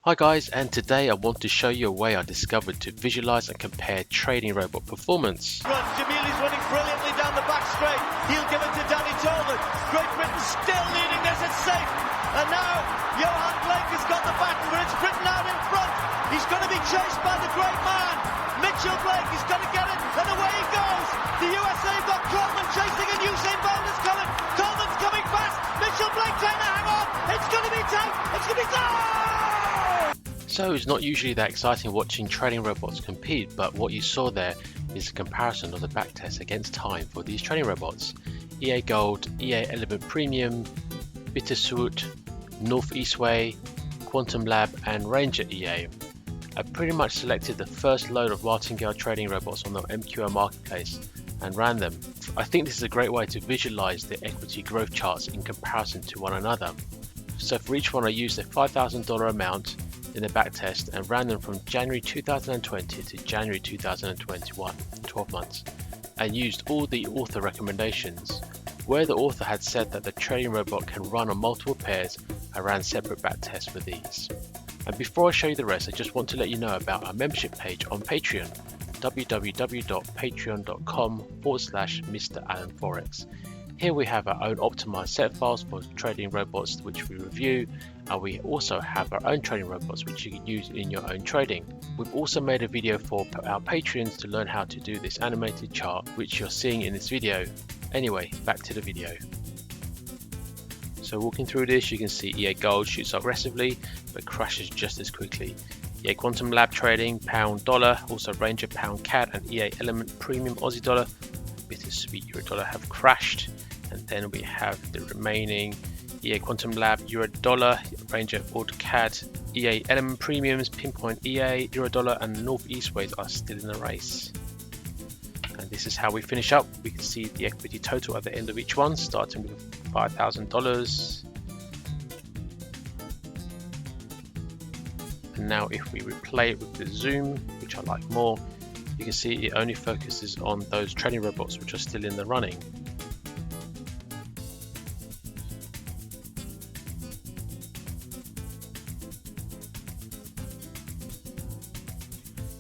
Hi guys, and today I want to show you a way I discovered to visualize and compare trading robot performance. Jamili's running brilliantly down the back straight. He'll give it to Danny Tolman. Great Britain still leading this, it's safe. And now Johan Blake has got the back, but it's Britain out in front. He's going to be chased by the great man. Mitchell Blake is going to get it, and away he goes. The USA have got Coleman chasing, and Usain Bolt is coming. Coleman's coming fast. Mitchell Blake trying to hang on. It's going to be tight. It's going to be tight. So it's not usually that exciting watching trading robots compete, but what you saw there is a comparison of the backtest against time for these trading robots. EA Gold, EA Element Premium, Bittersoet, Northeastway, Quantum Lab and RangerEA. I pretty much selected the first load of Martingale trading robots on the MQL marketplace and ran them. I think this is a great way to visualize the equity growth charts in comparison to one another. So for each one I used a $5,000 amount in the backtest and ran them from January 2020 to January 2021, 12 months, and used all the author recommendations. Where the author had said that the trading robot can run on multiple pairs, I ran separate backtests for these. And before I show you the rest, I just want to let you know about our membership page on Patreon, www.patreon.com/MrAlanForex. Here we have our own optimized set files for trading robots which we review, and we also have our own trading robots which you can use in your own trading. We've also made a video for our Patreons to learn how to do this animated chart which you're seeing in this video. Anyway, back to the video. So walking through this, you can see EA Gold shoots up aggressively but crashes just as quickly. EA Quantum Lab trading pound dollar, also Ranger pound CAD and EA Element Premium Aussie dollar, Bittersoet Euro dollar have crashed. And then we have the remaining EA Quantum Lab Euro dollar, Ranger Odd CAD, EA Element Premiums, Pinpoint EA Euro dollar and Northeastways are still in the race. And this is how we finish up. We can see the equity total at the end of each one, starting with $5,000. And now if we replay it with the zoom, which I like more, you can see it only focuses on those trading robots which are still in the running.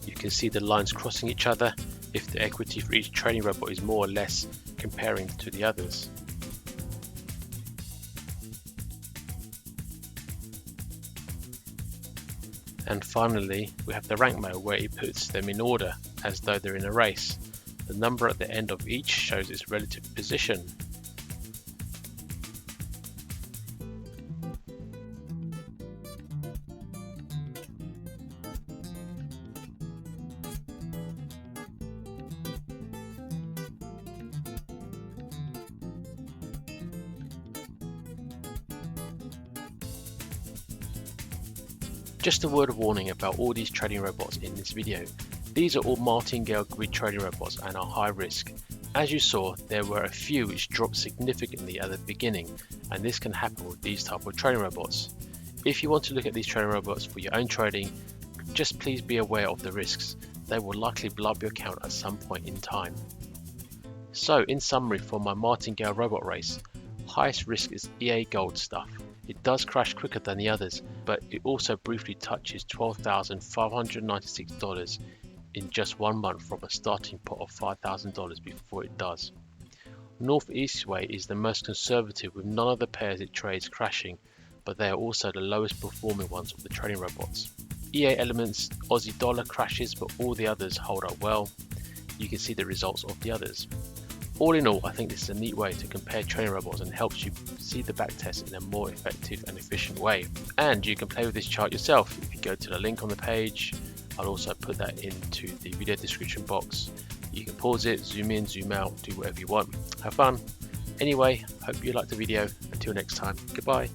You can see the lines crossing each other if the equity for each trading robot is more or less comparing to the others. And finally, we have the rank mode where it puts them in order as though they're in a race. The number at the end of each shows its relative position. Just a word of warning about all these trading robots in this video. These are all Martingale grid trading robots and are high risk. As you saw, there were a few which dropped significantly at the beginning, and this can happen with these type of trading robots. If you want to look at these trading robots for your own trading, just please be aware of the risks. They will likely blow up your account at some point in time. So in summary, for my Martingale robot race, highest risk is EA Gold stuff. It does crash quicker than the others, but it also briefly touches $12,596 in just 1 month from a starting pot of $5,000 before it does. Northeastway is the most conservative with none of the pairs it trades crashing, but they are also the lowest performing ones of the trading robots. EA Elements Aussie dollar crashes, but all the others hold up well. You can see the results of the others. All in all, I think this is a neat way to compare trading robots and helps you see the backtest in a more effective and efficient way. And you can play with this chart yourself if you go to the link on the page. I'll also put that into the video description box. You can pause it, zoom in, zoom out, do whatever you want. Have fun. Anyway, hope you liked the video. Until next time, goodbye.